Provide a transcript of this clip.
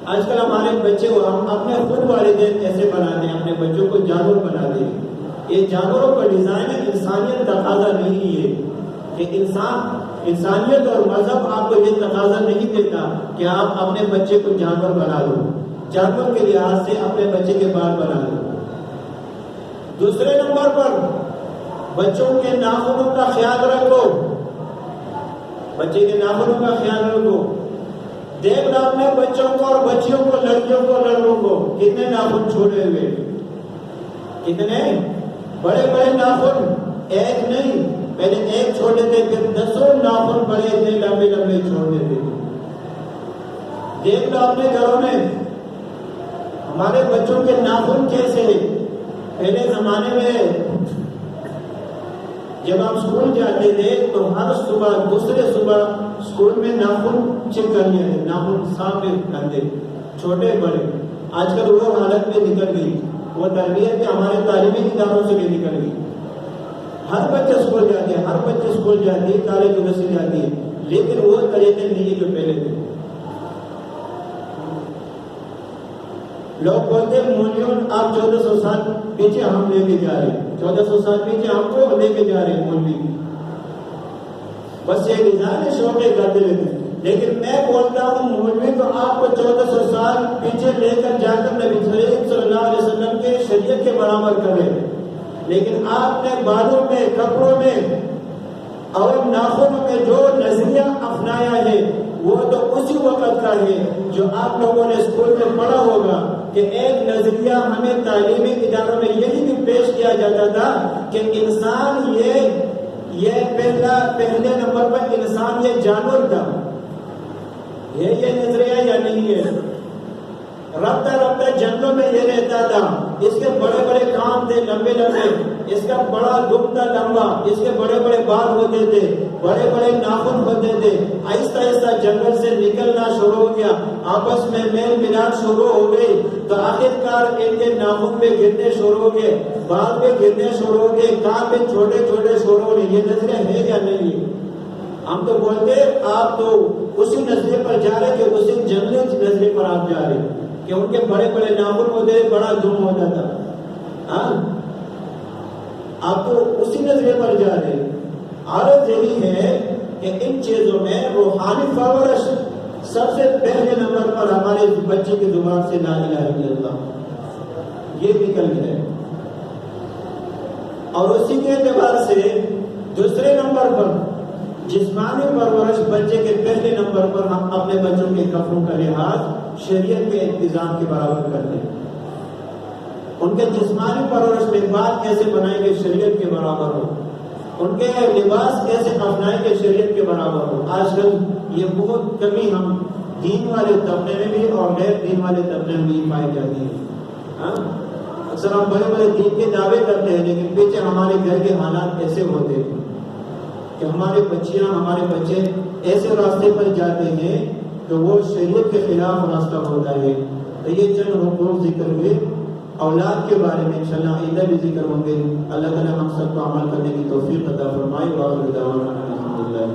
آج کل ہمارے بچے کو ہم اپنے خود والدین ایسے بناتے ہیں، اپنے بچوں کو جانور بناتے ہیں. یہ جانوروں کا ڈیزائن ہے، انسانیت تقاضا نہیں ہے کہ انسانیت اور مذہب آپ کو یہ تقاضا نہیں دیتا کہ آپ اپنے بچے کو جانور بنا لو، جانور کے لحاظ سے اپنے بچے کے بال بنا لو. دوسرے نمبر پر بچوں کے ناخنوں کا خیال رکھو، بچے کے ناخنوں کا خیال رکھو. دیکھ رہا اپنے بچوں کو اور بچیوں کو، لڑکیوں کو لڑکوں کو، کتنے ناخن چھوڑے ہوئے، کتنے بڑے بڑے ناخن، ایک نہیں، پہلے ایک چھوڑے تھے پھر 10 ناخن بڑے اتنے لمبے لمبے چھوڑ دیتے. دیکھ رہا اپنے گھروں میں ہمارے بچوں کے ناخن کیسے. پہلے زمانے میں جب ہم اسکول جاتے تھے تو ہر صبح دوسرے صبح اسکول میں ناخن چیک کر لیے تھے، ناخن صاف کرتے چھوٹے بڑے. آج کل وہ حالت میں نکل گئی، وہ تربیت ہمارے تعلیمی اداروں سے بھی نکل گئی. ہر بچہ اسکول جاتے ہیں، ہر بچے اسکول جاتے ہیں، کالج یونیورسٹی جاتی ہے، لیکن وہ طریقے نہیں جو پہلے تھے. لوگ بولتے ہیں مولویوں آپ 1400 سال پیچھے ہم لے کے جا رہے ہیں، 1400 سال پیچھے ہم کو لے کے جا رہے ہیں مولوی. بس یہ نظام شوقے کرتے رہتے ہیں. لیکن میں بولتا ہوں مولوی تو آپ کو 1400 سال پیچھے لے کر جا کر نبی کریم صلی اللہ علیہ وسلم کے شریعت کے برابر کرے، لیکن آپ نے بالوں میں، کپڑوں میں اور ناخنوں میں جو نظریہ اپنایا ہے وہ تو اسی وقت کا ہے جو آپ لوگوں نے اسکول میں پڑھا ہوگا کہ ایک نظریہ ہمیں تعلیمی اداروں میں یہی بھی پیش کیا جاتا تھا کہ انسان یہ پہلے نمبر پر انسان یہ جانور تھا. یہ نظریہ یا نہیں ہے؟ رفتہ رفتہ جنگلوں میں یہ رہتا تھا، اس کے بڑے بڑے کان تھے لمبے لمبے، اس کا بڑا دم تھا لمبا، اس کے بڑے بڑے بال ہوتے تھے، بڑے بڑے ناخن ہوتے تھے. آہستہ آہستہ جنگل سے نکلنا شروع ہو گیا، آپس میں میل ملاپ شروع ہو گئی، تو آخرکار ان کے ناخن پہ گرنے شروع ہو گئے، بال پہ گرنے شروع ہو گئے، کان پہ چھوٹے چھوٹے شروع ہو گئے. یہ نظریہ ہے یا نہیں ہے؟ ہم تو بولتے آپ تو اسی نظریے پر جا رہے کہ اسی جنگلی نظریے پر آپ جا رہے کہ ان کے بڑے بڑے ناخن ہوتے، بڑا دم ہوتا تھا. آپ تو اسی نظریے پر جا رہے. عادت یہی ہے کہ ان چیزوں میں روحانی پرورش سب سے پہلے نمبر پر ہمارے بچے کی زبان سے لا الہ الا اللہ یہ نکل جائے، اور اسی کے اعتبار سے دوسرے نمبر پر جسمانی پرورش بچے کے پہلے نمبر پر ہم اپنے بچوں کے کپڑوں کا لحاظ شریعت کے انتظام کے برابر کرتے ہیں. ان کے جسمانی پرورش میں بات کیسے بنائیں گے شریعت کے برابر ہو، ان کے لباس کیسے اپنائیں گے شریعت کے برابر ہو. آج کل یہ بہت کمی ہم دین والے طبقے میں بھی اور غیر دین والے طبقے میں بھی پائی جاتی ہے. اکثر ہم بڑے بڑے دین کے دعوے کرتے ہیں لیکن پیچھے ہمارے گھر کے حالات ایسے ہوتے ہیں کہ ہمارے بچیاں، ہمارے بچے ایسے راستے پر جاتے ہیں کہ وہ شریعت کے خلاف راستہ ہوتا ہے. تو یہ چند حقوق ذکر ہوئے. اولاد کے بارے میں انشاءاللہ آئندہ بھی ذکر ہوں گے. اللہ تعالیٰ ہم سب کو عمل کرنے کی توفیق عطا فرمائے. وآخر دعوانا الحمدللہ.